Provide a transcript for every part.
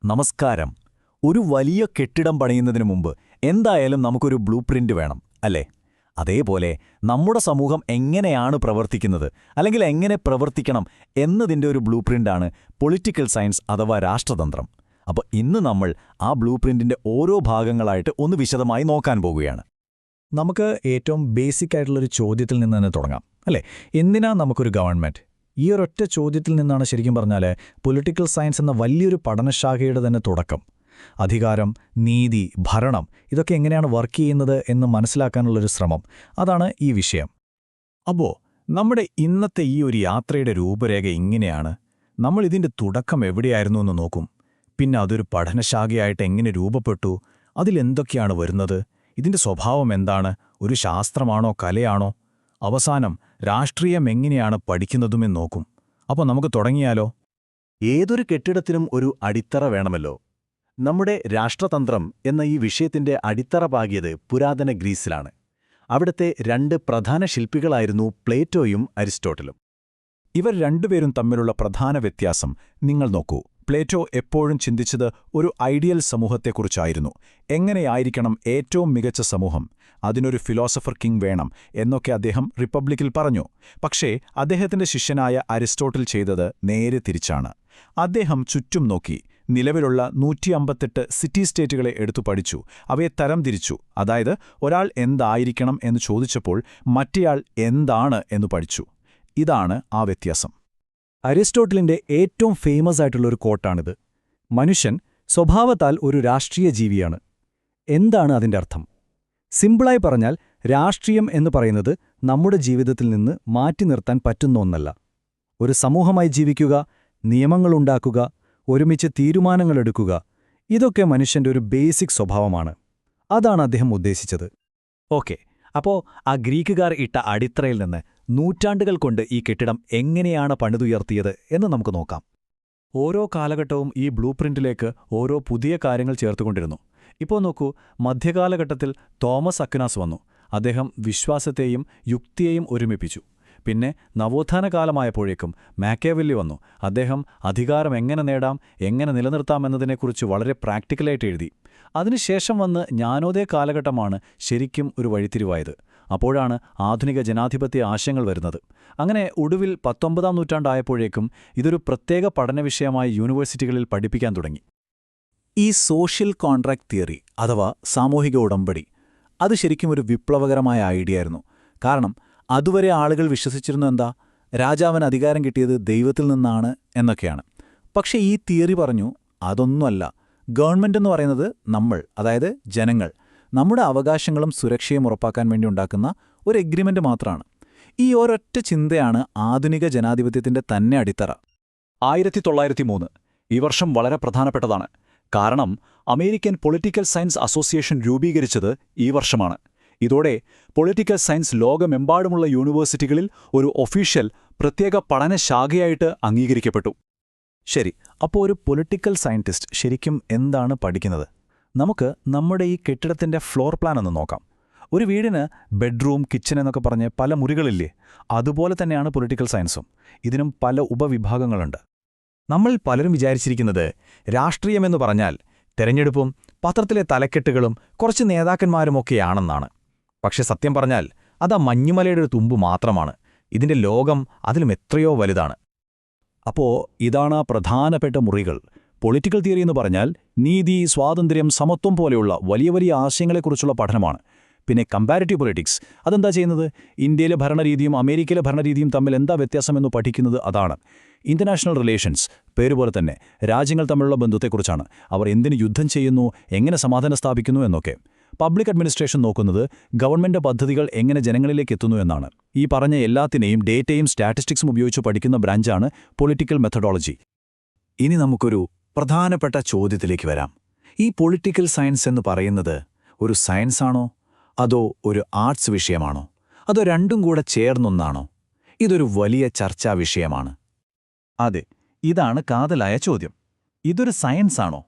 നമസ്കാരം. ഒരു വലിയ കെട്ടിടം പണിയുന്നതിന് മുമ്പ് എന്തായാലും നമുക്കൊരു ബ്ലൂ പ്രിന്റ് വേണം, അല്ലേ? അതേപോലെ നമ്മുടെ സമൂഹം എങ്ങനെയാണ് പ്രവർത്തിക്കുന്നത്, അല്ലെങ്കിൽ എങ്ങനെ പ്രവർത്തിക്കണം എന്നതിൻ്റെ ഒരു ബ്ലൂ പ്രിന്റാണ് പൊളിറ്റിക്കൽ സയൻസ് അഥവാ രാഷ്ട്രതന്ത്രം. അപ്പോൾ ഇന്ന് നമ്മൾ ആ ബ്ലൂ പ്രിന്റിൻ്റെ ഓരോ ഭാഗങ്ങളായിട്ട് ഒന്ന് വിശദമായി നോക്കാൻ പോകുകയാണ്. നമുക്ക് ഏറ്റവും ബേസിക് ആയിട്ടുള്ളൊരു ചോദ്യത്തിൽ നിന്ന് തന്നെ തുടങ്ങാം, അല്ലേ? എന്തിനാ നമുക്കൊരു ഗവൺമെൻറ്? ഈ ഒരൊറ്റ ചോദ്യത്തിൽ നിന്നാണ് ശരിക്കും പറഞ്ഞാൽ പൊളിറ്റിക്കൽ സയൻസ് എന്ന വലിയൊരു പഠനശാഖയുടെ തന്നെ തുടക്കം. അധികാരം, നീതി, ഭരണം ഇതൊക്കെ എങ്ങനെയാണ് വർക്ക് ചെയ്യുന്നത് എന്ന് മനസ്സിലാക്കാനുള്ളൊരു ശ്രമം, അതാണ് ഈ വിഷയം. അപ്പോൾ നമ്മുടെ ഇന്നത്തെ ഈ ഒരു യാത്രയുടെ രൂപരേഖ ഇങ്ങനെയാണ്. നമ്മൾ ഇതിൻ്റെ തുടക്കം എവിടെയായിരുന്നു എന്ന് നോക്കും. പിന്നെ അതൊരു പഠനശാഖയായിട്ട് എങ്ങനെ രൂപപ്പെട്ടു, അതിലെന്തൊക്കെയാണ് വരുന്നത്, ഇതിൻ്റെ സ്വഭാവം എന്താണ്, ഒരു ശാസ്ത്രമാണോ കലയാണോ, അവസാനം രാഷ്ട്രീയം എങ്ങനെയാണ് പഠിക്കുന്നതുമെന്ന് നോക്കും. അപ്പോൾ നമുക്ക് തുടങ്ങിയാലോ? ഏതൊരു കെട്ടിടത്തിനും ഒരു അടിത്തറ വേണമല്ലോ. നമ്മുടെ രാഷ്ട്രതന്ത്രം എന്ന ഈ വിഷയത്തിന്റെ അടിത്തറ പാകിയത് പുരാതന ഗ്രീസിലാണ്. അവിടുത്തെ രണ്ട് പ്രധാന ശില്പികളായിരുന്നു പ്ലേറ്റോയും അരിസ്റ്റോട്ടലും. ഇവർ രണ്ടുപേരും തമ്മിലുള്ള പ്രധാന വ്യത്യാസം നിങ്ങൾ നോക്കൂ. പ്ലേറ്റോ എപ്പോഴും ചിന്തിച്ചത് ഒരു ഐഡിയൽ സമൂഹത്തെക്കുറിച്ചായിരുന്നു. എങ്ങനെയായിരിക്കണം ഏറ്റവും മികച്ച സമൂഹം, അതിനൊരു ഫിലോസഫർ കിങ് വേണം എന്നൊക്കെ അദ്ദേഹം റിപ്പബ്ലിക്കിൽ പറഞ്ഞു. പക്ഷേ അദ്ദേഹത്തിന്റെ ശിഷ്യനായ അരിസ്റ്റോട്ടിൽ ചെയ്തത് നേരെ തിരിച്ചാണ്. അദ്ദേഹം ചുറ്റും നോക്കി, നിലവിലുള്ള 158 സിറ്റി സ്റ്റേറ്റുകളെ എടുത്തു പഠിച്ചു, അവയെ തരംതിരിച്ചു. അതായത് ഒരാൾ എന്തായിരിക്കണം എന്ന് ചോദിച്ചപ്പോൾ മറ്റേയാൾ എന്താണ് എന്ന് പഠിച്ചു. ഇതാണ് ആ വ്യത്യാസം. അരിസ്റ്റോട്ടലിന്റെ ഏറ്റവും ഫേമസ് ആയിട്ടുള്ളൊരു കോട്ടാണിത്. മനുഷ്യൻ സ്വഭാവത്താൽ ഒരു രാഷ്ട്രീയ ജീവിയാണ്. എന്താണ് അതിൻ്റെ അർത്ഥം? സിമ്പിളായി പറഞ്ഞാൽ, രാഷ്ട്രീയം എന്ന് പറയുന്നത് നമ്മുടെ ജീവിതത്തിൽ നിന്ന് മാറ്റി നിർത്താൻ പറ്റുന്ന ഒന്നല്ല. ഒരു സമൂഹമായി ജീവിക്കുക, നിയമങ്ങളുണ്ടാക്കുക, ഒരുമിച്ച് തീരുമാനങ്ങളെടുക്കുക, ഇതൊക്കെ മനുഷ്യന്റെ ഒരു ബേസിക് സ്വഭാവമാണ്. അതാണ് അദ്ദേഹം ഉദ്ദേശിച്ചത്. ഓക്കെ, അപ്പോൾ ആ ഗ്രീക്കുകാർ ഇട്ട അടിത്തറയിൽ നിന്ന് നൂറ്റാണ്ടുകൾ കൊണ്ട് ഈ കെട്ടിടം എങ്ങനെയാണ് പണിതുയർത്തിയത് എന്ന് നമുക്ക് നോക്കാം. ഓരോ കാലഘട്ടവും ഈ ബ്ലൂ പ്രിന്റിലേക്ക് ഓരോ പുതിയ കാര്യങ്ങൾ ചേർത്തുകൊണ്ടിരുന്നു. ഇപ്പോൾ നോക്കൂ, മധ്യകാലഘട്ടത്തിൽ തോമസ് അക്വിനാസ് വന്നു. അദ്ദേഹം വിശ്വാസത്തെയും യുക്തിയെയും ഒരുമിപ്പിച്ചു. പിന്നെ നവോത്ഥാന കാലമായപ്പോഴേക്കും മാക്കിയവെല്ലി വന്നു. അദ്ദേഹം അധികാരം എങ്ങനെ നേടാം, എങ്ങനെ നിലനിർത്താമെന്നതിനെക്കുറിച്ച് വളരെ പ്രാക്ടിക്കലായിട്ട് എഴുതി. അതിനുശേഷം വന്ന് ജ്ഞാനോദയ കാലഘട്ടമാണ് ശരിക്കും ഒരു വഴിത്തിരിവായത്. അപ്പോഴാണ് ആധുനിക ജനാധിപത്യ ആശയങ്ങൾ വരുന്നത്. അങ്ങനെ ഒടുവിൽ 19-ാം നൂറ്റാണ്ടായപ്പോഴേക്കും ഇതൊരു പ്രത്യേക പഠനവിഷയമായി യൂണിവേഴ്സിറ്റികളിൽ പഠിപ്പിക്കാൻ തുടങ്ങി. ഈ സോഷ്യൽ കോൺട്രാക്ട് തിയറി അഥവാ സാമൂഹിക ഉടമ്പടി, അത് ശരിക്കും ഒരു വിപ്ലവകരമായ ഐഡിയ ആയിരുന്നു. കാരണം അതുവരെ ആളുകൾ വിശ്വസിച്ചിരുന്നു എന്താ, രാജാവിന് അധികാരം കിട്ടിയത് ദൈവത്തിൽ നിന്നാണ് എന്നൊക്കെയാണ്. പക്ഷേ ഈ തിയറി പറഞ്ഞു, അതൊന്നുമല്ല. ഗവൺമെന്റ് എന്ന് പറയുന്നത് നമ്മൾ, അതായത് ജനങ്ങൾ, നമ്മുടെ അവകാശങ്ങളും സുരക്ഷയും ഉറപ്പാക്കാൻ വേണ്ടി ഉണ്ടാക്കുന്ന ഒരു എഗ്രിമെന്റ് മാത്രമാണ്. ഈ ഒരൊറ്റ ചിന്തയാണ് ആധുനിക ജനാധിപത്യത്തിന്റെ തന്നെ അടിത്തറ. 1903 ഈ വർഷം വളരെ പ്രധാനപ്പെട്ടതാണ്. കാരണം അമേരിക്കൻ പൊളിറ്റിക്കൽ സയൻസ് അസോസിയേഷൻ രൂപീകരിച്ചത് ഈ വർഷമാണ്. ഇതോടെ പൊളിറ്റിക്കൽ സയൻസ് ലോകമെമ്പാടുമുള്ള യൂണിവേഴ്സിറ്റികളിൽ ഒരു ഒഫീഷ്യൽ പ്രത്യേക പഠനശാഖയായിട്ട് അംഗീകരിക്കപ്പെട്ടു. ശരി, അപ്പോൾ ഒരു പൊളിറ്റിക്കൽ സയന്റിസ്റ്റ് ശരിക്കും എന്താണ് പഠിക്കുന്നത്? നമുക്ക് നമ്മുടെ ഈ കെട്ടിടത്തിന്റെ ഫ്ലോർ പ്ലാൻ ഒന്ന് നോക്കാം. ഒരു വീടിന് ബെഡ്റൂം, കിച്ചൺ എന്നൊക്കെ പറഞ്ഞ് പല മുറികളില്ലേ? അതുപോലെ തന്നെയാണ് പൊളിറ്റിക്കൽ സയൻസും. ഇതിനും പല ഉപവിഭാഗങ്ങളുണ്ട്. നമ്മൾ പലരും വിചാരിച്ചിരിക്കുന്നത് രാഷ്ട്രീയമെന്ന് പറഞ്ഞാൽ തെരഞ്ഞെടുപ്പും പത്രത്തിലെ തലക്കെട്ടുകളും കുറച്ച് നേതാക്കന്മാരുമൊക്കെയാണെന്നാണ്. പക്ഷെ സത്യം പറഞ്ഞാൽ അതാ മഞ്ഞുമലയുടെ ഒരു തുമ്പ് മാത്രമാണ്. ഇതിന്റെ ലോകം അതിലും എത്രയോ വലുതാണ്. അപ്പോൾ ഇതാണ് പ്രധാനപ്പെട്ട മുറികൾ. പൊളിറ്റിക്കൽ തിയറി എന്ന് പറഞ്ഞാൽ നീതി, സ്വാതന്ത്ര്യം, സമത്വം പോലെയുള്ള വലിയ വലിയ ആശയങ്ങളെക്കുറിച്ചുള്ള പഠനമാണ്. പിന്നെ കമ്പാരിറ്റീവ് പൊളിറ്റിക്സ്, അതെന്താ ചെയ്യുന്നത്? ഇന്ത്യയിലെ ഭരണരീതിയും അമേരിക്കയിലെ ഭരണരീതിയും തമ്മിൽ എന്താ വ്യത്യാസമെന്ന് പഠിക്കുന്നത് അതാണ്. ഇന്റർനാഷണൽ റിലേഷൻസ്, പേരുപോലെ തന്നെ രാജ്യങ്ങൾ തമ്മിലുള്ള ബന്ധത്തെക്കുറിച്ചാണ്. അവർ എന്തിന് യുദ്ധം ചെയ്യുന്നു, എങ്ങനെ സമാധാനം സ്ഥാപിക്കുന്നു എന്നൊക്കെ. പബ്ലിക് അഡ്മിനിസ്ട്രേഷൻ നോക്കുന്നത് ഗവൺമെന്റ് പദ്ധതികൾ എങ്ങനെ ജനങ്ങളിലേക്ക് എത്തുന്നു എന്നാണ്. ഈ പറഞ്ഞ എല്ലാത്തിനെയും ഡേറ്റയും സ്റ്റാറ്റിസ്റ്റിക്സും ഉപയോഗിച്ച് പഠിക്കുന്ന ബ്രാഞ്ചാണ് പൊളിറ്റിക്കൽ മെത്തഡോളജി. ഇനി നമുക്കൊരു പ്രധാനപ്പെട്ട ചോദ്യത്തിലേക്ക് വരാം. ഈ പൊളിറ്റിക്കൽ സയൻസ് എന്ന് പറയുന്നത് ഒരു സയൻസാണോ, അതോ ഒരു ആർട്സ് വിഷയമാണോ, അതോ രണ്ടും കൂടെ ചേർന്നൊന്നാണോ? ഇതൊരു വലിയ ചർച്ചാ വിഷയമാണ്. അതെ, ഇതാണ് കാതലായ ചോദ്യം. ഇതൊരു സയൻസാണോ?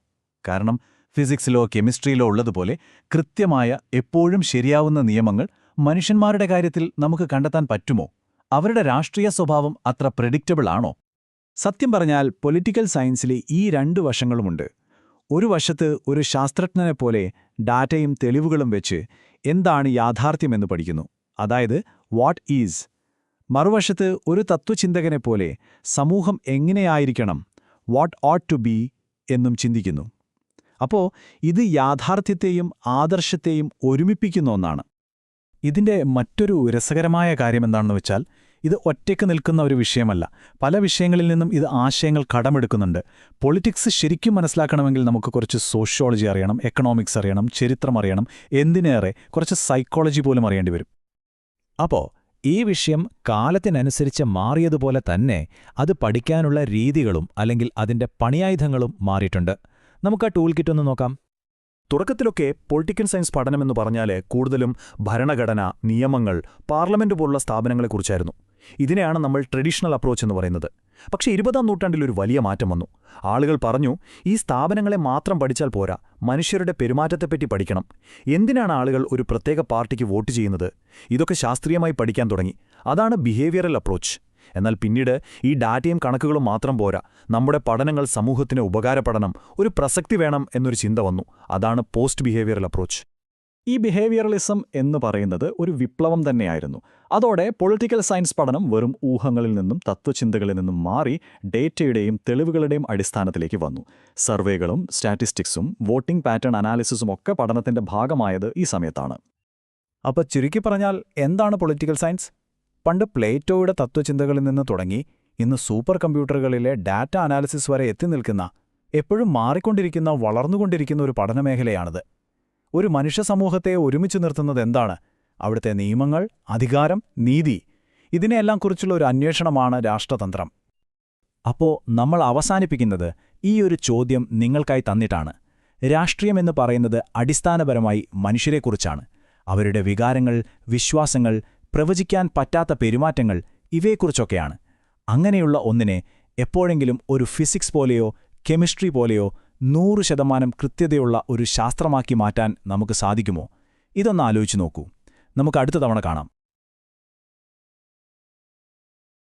കാരണം ഫിസിക്സിലോ കെമിസ്ട്രിയിലോ ഉള്ളതുപോലെ കൃത്യമായ, എപ്പോഴും ശരിയാവുന്ന നിയമങ്ങൾ മനുഷ്യന്മാരുടെ കാര്യത്തിൽ നമുക്ക് കണ്ടെത്താൻ പറ്റുമോ? അവരുടെ രാഷ്ട്രീയ സ്വഭാവം അത്ര പ്രെഡിക്റ്റബിൾ ആണോ? സത്യം പറഞ്ഞാൽ പൊളിറ്റിക്കൽ സയൻസിലെ ഈ രണ്ട് വശങ്ങളുമുണ്ട്. ഒരു വശത്ത് ഒരു ശാസ്ത്രജ്ഞനെപ്പോലെ ഡാറ്റയും തെളിവുകളും വെച്ച് എന്താണ് യാഥാർത്ഥ്യമെന്ന് പഠിക്കുന്നു, അതായത് വാട്ട് ഈസ്. മറുവശത്ത് ഒരു തത്വചിന്തകനെപ്പോലെ സമൂഹം എങ്ങനെയായിരിക്കണം, വാട്ട് ഓട്ട് ടു ബി എന്നും ചിന്തിക്കുന്നു. അപ്പോൾ ഇത് യാഥാർത്ഥ്യത്തെയും ആദർശത്തെയും ഒരുമിപ്പിക്കുന്ന ഒന്നാണ്. ഇതിന്റെ മറ്റൊരു രസകരമായ കാര്യമെന്താണെന്ന് വെച്ചാൽ, ഇത് ഒറ്റയ്ക്ക് നിൽക്കുന്ന ഒരു വിഷയമല്ല. പല വിഷയങ്ങളിൽ നിന്നും ഇത് ആശയങ്ങൾ കടമെടുക്കുന്നുണ്ട്. പൊളിറ്റിക്സ് ശരിക്കും മനസ്സിലാക്കണമെങ്കിൽ നമുക്ക് കുറച്ച് സോഷ്യോളജി അറിയണം, എക്കണോമിക്സ് അറിയണം, ചരിത്രം അറിയണം, എന്തിനേറെ കുറച്ച് സൈക്കോളജി പോലും അറിയേണ്ടി വരും. അപ്പോൾ ഈ വിഷയം കാലത്തിനനുസരിച്ച് മാറിയതുപോലെ തന്നെ അത് പഠിക്കാനുള്ള രീതികളും അല്ലെങ്കിൽ അതിന്റെ പണിയായുധങ്ങളും മാറിയിട്ടുണ്ട്. നമുക്ക് ആ ടൂൾ കിറ്റ് ഒന്ന് നോക്കാം. തുടക്കത്തിലൊക്കെ പൊളിറ്റിക്കൽ സയൻസ് പഠനമെന്ന് പറഞ്ഞാൽ കൂടുതലും ഭരണഘടന, നിയമങ്ങൾ, പാർലമെന്റ് പോലുള്ള സ്ഥാപനങ്ങളെക്കുറിച്ചായിരുന്നു. ഇതിനെയാണ് നമ്മൾ ട്രഡീഷണൽ അപ്രോച്ച് എന്ന് പറയുന്നത്. പക്ഷേ 20-ാം നൂറ്റാണ്ടിൽ ഒരു വലിയ മാറ്റം വന്നു. ആളുകൾ പറഞ്ഞു, ഈ സ്ഥാപനങ്ങളെ മാത്രം പഠിച്ചാൽ പോരാ, മനുഷ്യരുടെ പെരുമാറ്റത്തെപ്പറ്റി പഠിക്കണം. എന്തിനാണ് ആളുകൾ ഒരു പ്രത്യേക പാർട്ടിക്ക് വോട്ട് ചെയ്യുന്നത്? ഇതൊക്കെ ശാസ്ത്രീയമായി പഠിക്കാൻ തുടങ്ങി. അതാണ് ബിഹേവിയറൽ അപ്രോച്ച്. എന്നാൽ പിന്നീട് ഈ ഡാറ്റയും കണക്കുകളും മാത്രം പോരാ, നമ്മുടെ പഠനങ്ങൾ സമൂഹത്തിന് ഉപകാരപ്പെടണം, ഒരു പ്രസക്തി വേണം എന്നൊരു ചിന്ത വന്നു. അതാണ് പോസ്റ്റ് ബിഹേവിയറൽ അപ്രോച്ച്. ഈ ബിഹേവിയറലിസം എന്ന് പറയുന്നത് ഒരു വിപ്ലവം തന്നെയായിരുന്നു. അതോടെ പൊളിറ്റിക്കൽ സയൻസ് പഠനം വെറും ഊഹങ്ങളിൽ നിന്നും തത്വചിന്തകളിൽ നിന്നും മാറി ഡേറ്റയുടെയും തെളിവുകളുടെയും അടിസ്ഥാനത്തിലേക്ക് വന്നു. സർവേകളും സ്റ്റാറ്റിസ്റ്റിക്സും വോട്ടിംഗ് പാറ്റേൺ അനാലിസിസും ഒക്കെ പഠനത്തിന്റെ ഭാഗമായത് ഈ സമയത്താണ്. അപ്പോൾ ചുരുക്കി പറഞ്ഞാൽ എന്താണ് പൊളിറ്റിക്കൽ സയൻസ്? പണ്ട് പ്ലേറ്റോയുടെ തത്വചിന്തകളിൽ നിന്ന് തുടങ്ങി ഇന്ന് സൂപ്പർ കമ്പ്യൂട്ടറുകളിലെ ഡാറ്റ അനാലിസിസ് വരെ എത്തി നിൽക്കുന്ന, എപ്പോഴും മാറിക്കൊണ്ടിരിക്കുന്ന, വളർന്നുകൊണ്ടിരിക്കുന്ന ഒരു പഠനമേഖലയാണിത്. ഒരു മനുഷ്യ സമൂഹത്തെ ഒരുമിച്ച് നിർത്തുന്നത് എന്താണ്? അവിടുത്തെ നിയമങ്ങൾ, അധികാരം, നീതി, ഇതിനെയെല്ലാം കുറിച്ചുള്ള ഒരു അന്വേഷണമാണ് രാഷ്ട്രതന്ത്രം. അപ്പോൾ നമ്മൾ അവസാനിപ്പിക്കുന്നത് ഈ ഒരു ചോദ്യം നിങ്ങൾക്കായി തന്നിട്ടാണ്. രാഷ്ട്രീയമെന്ന് പറയുന്നത് അടിസ്ഥാനപരമായി മനുഷ്യരെക്കുറിച്ചാണ്. അവരുടെ വികാരങ്ങൾ, വിശ്വാസങ്ങൾ, പ്രവചിക്കാൻ പറ്റാത്ത പെരുമാറ്റങ്ങൾ, ഇവയെക്കുറിച്ചൊക്കെയാണ്. അങ്ങനെയുള്ള ഒന്നിനെ എപ്പോഴെങ്കിലും ഒരു ഫിസിക്സ് പോലെയോ കെമിസ്ട്രി പോലെയോ 100% കൃത്യതയുള്ള ഒരു ശാസ്ത്രമാക്കി മാറ്റാൻ നമുക്ക് സാധിക്കുമോ? ഇതൊന്ന് ആലോചിച്ചു നോക്കൂ. നമുക്ക് അടുത്ത തവണ കാണാം.